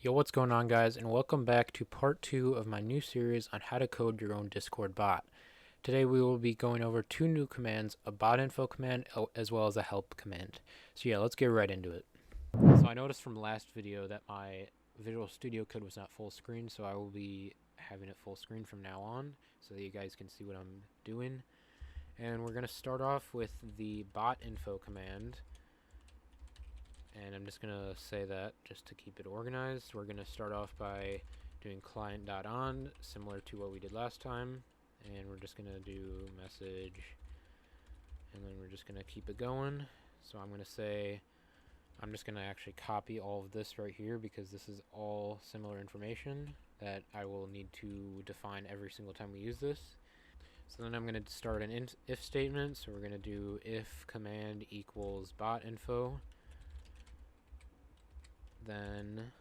Yo, what's going on, guys, and welcome back to part 2 of my new series on how to code your own Discord bot. Today we will be going over two new commands, a BotInfo command as well as a help command. So yeah, let's get right into it. So I noticed from last video that my Visual Studio Code was not full screen, so I will be having it full screen from now on so that you guys can see what I'm doing. And we're going to start off with the BotInfo command. And I'm just going to say that just to keep it organized. We're going to start off by doing client.on, similar to what we did last time. And we're just going to do message, and then we're just going to keep it going. So I'm going to say, I'm just going to actually copy all of this right here because this is all similar information that I will need to define every single time we use this. So then I'm going to start an if statement. So we're going to do if command equals BotInfo. Then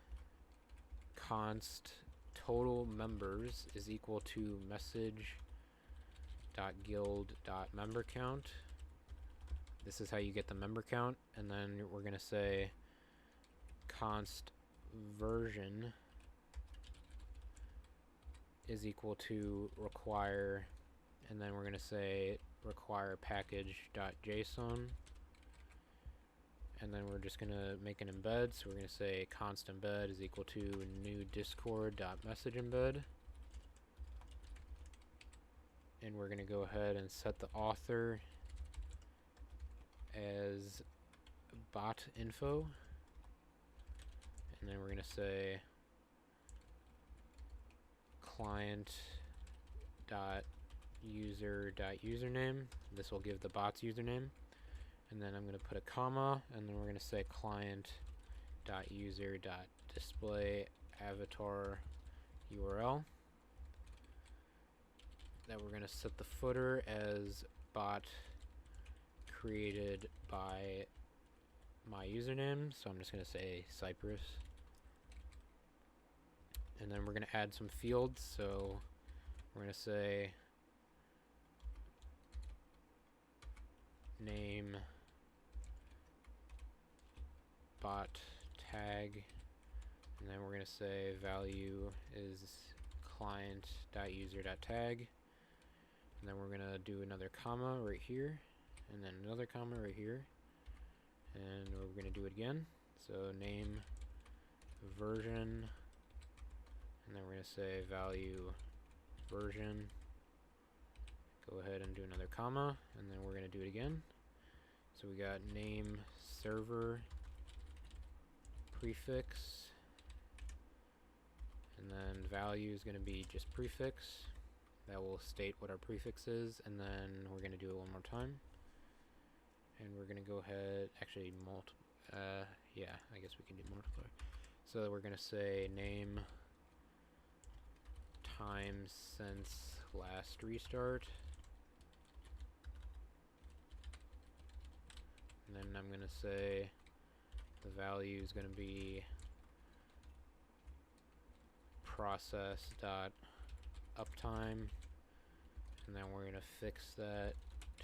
const total members is equal to message.guild.member count. This is how you get the member count. And then we're going to say const version is equal to require, and then we're going to say require package.json. And then we're just going to make an embed, so we're going to say const embed is equal to new discord.message embed. And we're going to go ahead and set the author as BotInfo. And then we're going to say client.user.username. This will give the bot's username. And then I'm going to put a comma, and then we're going to say client.user.display avatar URL. Then we're going to set the footer as bot created by my username, so I'm just going to say Cypress. And then we're going to add some fields, so we're going to say name bot tag, and then we're going to say value is client.user.tag, and then we're going to do another comma right here, and then another comma right here, and we're going to do it again. So name version, and then we're going to say value version, go ahead and do another comma, and then we're going to do it again. So we got name server prefix, and then value is going to be just prefix. That will state what our prefix is, and then we're going to do it one more time. And we're going to go ahead, actually yeah, I guess we can do multiply. So we're going to say name time since last restart. And then I'm going to say the value is going to be process.uptime, and then we're going to fix that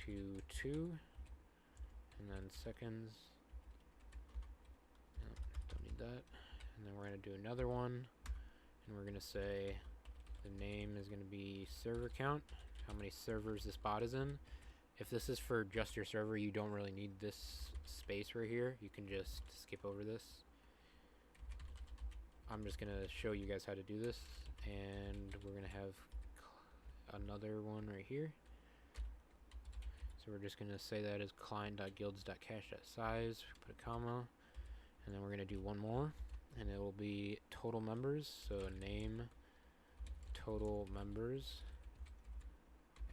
to 2, and then seconds. No, don't need that. And then we're going to do another one, and we're going to say the name is going to be server count, how many servers this bot is in. If this is for just your server, you don't really need this space right here. You can just skip over this. I'm just going to show you guys how to do this, and we're going to have another one right here. So we're just going to say that as client.guilds.cache.size, put a comma, and then we're going to do one more, and it will be total members, so name total members.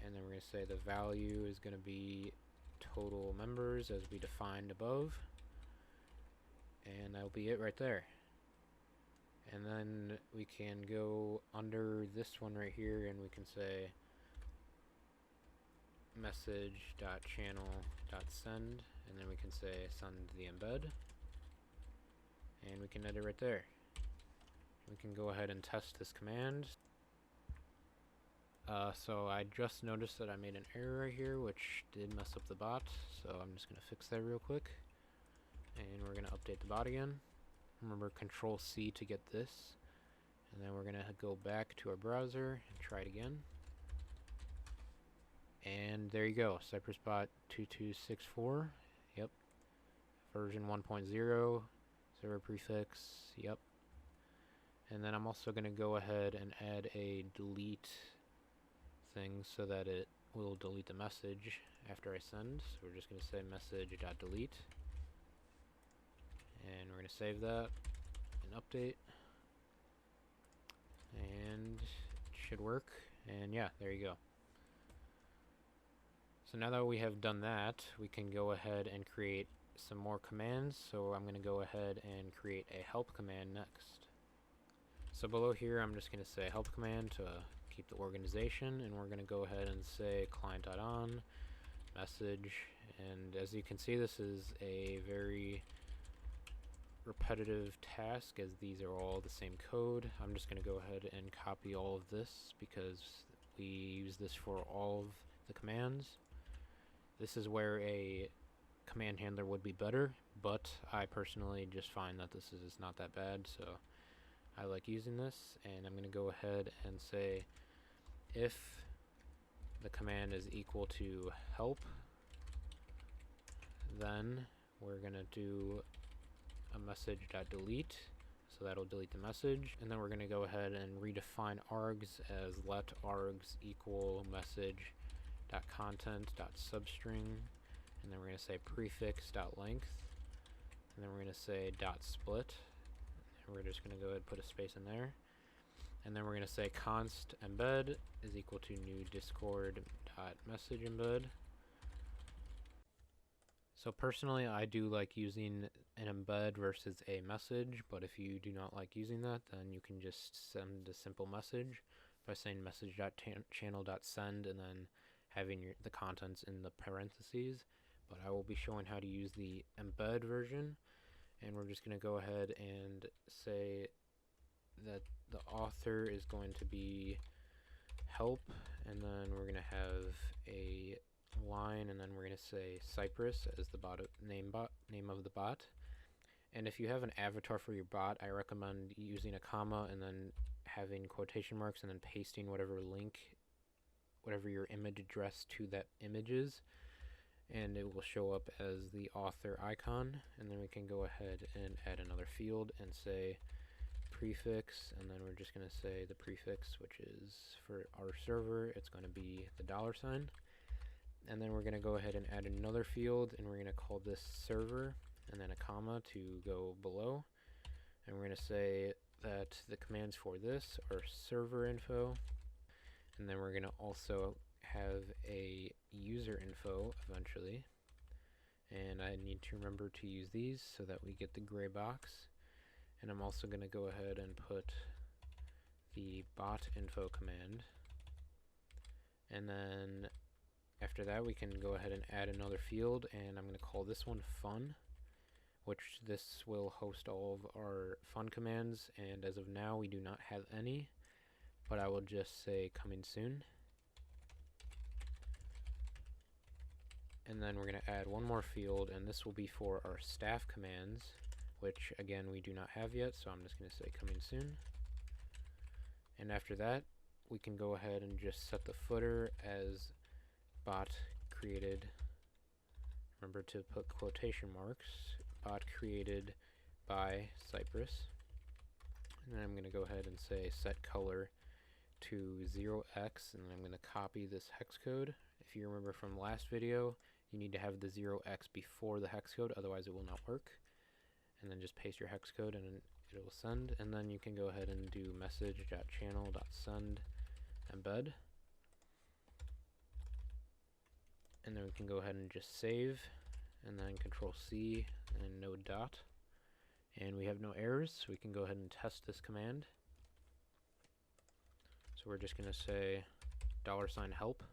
And then we're going to say the value is going to be total members as we defined above. And that'll be it right there. And then we can go under this one right here, and we can say message.channel.send, and then we can say send the embed. And we can edit right there. We can go ahead and test this command. So I just noticed that I made an error right here, which did mess up the bot, so I'm just going to fix that real quick. And we're going to update the bot again. Remember Control C to get this. And then we're going to go back to our browser and try it again. And there you go, CypressBot 2264. Yep. Version 1.0, server prefix. Yep. And then I'm also going to go ahead and add a delete thing so that it will delete the message after I send. So we're just going to say message.delete. And we're going to save that and update. And it should work. And yeah, there you go. So now that we have done that, we can go ahead and create some more commands. So I'm going to go ahead and create a help command next. So below here, I'm just going to say help command to keep the organization, and we're going to go ahead and say client.on message. And as you can see, this is a very repetitive task, as these are all the same code. I'm just going to go ahead and copy all of this because we use this for all of the commands. This is where a command handler would be better, but I personally just find that this is not that bad, so I like using this. And I'm going to go ahead and say if the command is equal to help, then we're going to do a message.delete, so that'll delete the message. And then we're going to go ahead and redefine args as let args equal message.content.substring, and then we're going to say prefix.length, and then we're going to say .split, and we're just going to go ahead and put a space in there. And then we're going to say const embed is equal to new discord.message embed. So personally, I do like using an embed versus a message, but if you do not like using that, then you can just send a simple message by saying message.channel.send and then having the contents in the parentheses. But I will be showing how to use the embed version, and we're just going to go ahead and say that the author is going to be help, and then we're going to have a line, and then we're going to say Cypress as the name of the bot. And if you have an avatar for your bot, I recommend using a comma and then having quotation marks and then pasting whatever your image address to that image is, and it will show up as the author icon. And then we can go ahead and add another field and say prefix, and then we're just going to say the prefix, which is for our server, it's going to be the $. And then we're going to go ahead and add another field, and we're going to call this server, and then a comma to go below. And we're going to say that the commands for this are server info, and then we're going to also have a user info eventually. And I need to remember to use these so that we get the gray box. And I'm also going to go ahead and put the BotInfo command. And then after that, we can go ahead and add another field, and I'm going to call this one fun, which this will host all of our fun commands. And as of now, we do not have any, but I will just say coming soon. And then we're going to add one more field, and this will be for our staff commands, which again we do not have yet, so I'm just going to say coming soon. And after that, we can go ahead and just set the footer as bot created. Remember to put quotation marks. Bot created by Cypress. And then I'm going to go ahead and say set color to 0x, and then I'm going to copy this hex code. If you remember from the last video, you need to have the 0x before the hex code, otherwise it will not work. And then just paste your hex code and it will send. And then you can go ahead and do message.channel.send embed. And then we can go ahead and just save, and then Control C and no dot. And we have no errors, so we can go ahead and test this command. So we're just going to say $help.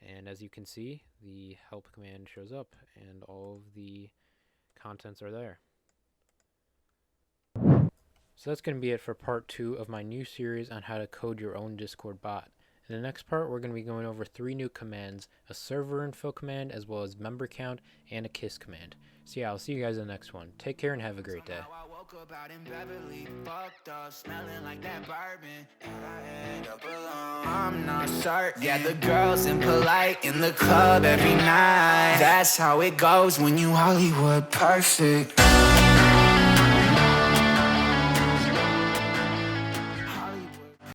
And as you can see, the help command shows up and all of the contents are there. So that's going to be it for part 2 of my new series on how to code your own Discord bot. In the next part, we're going to be going over 3 new commands, a server info command, as well as member count, and a kiss command. So yeah, I'll see you guys in the next one. Take care and have a great day. About in Beverly, fucked up, smelling like that bourbon. And I end up alone. I'm not certain. Yeah, the girls impolite in the club every night. That's how it goes when you Hollywood perfect.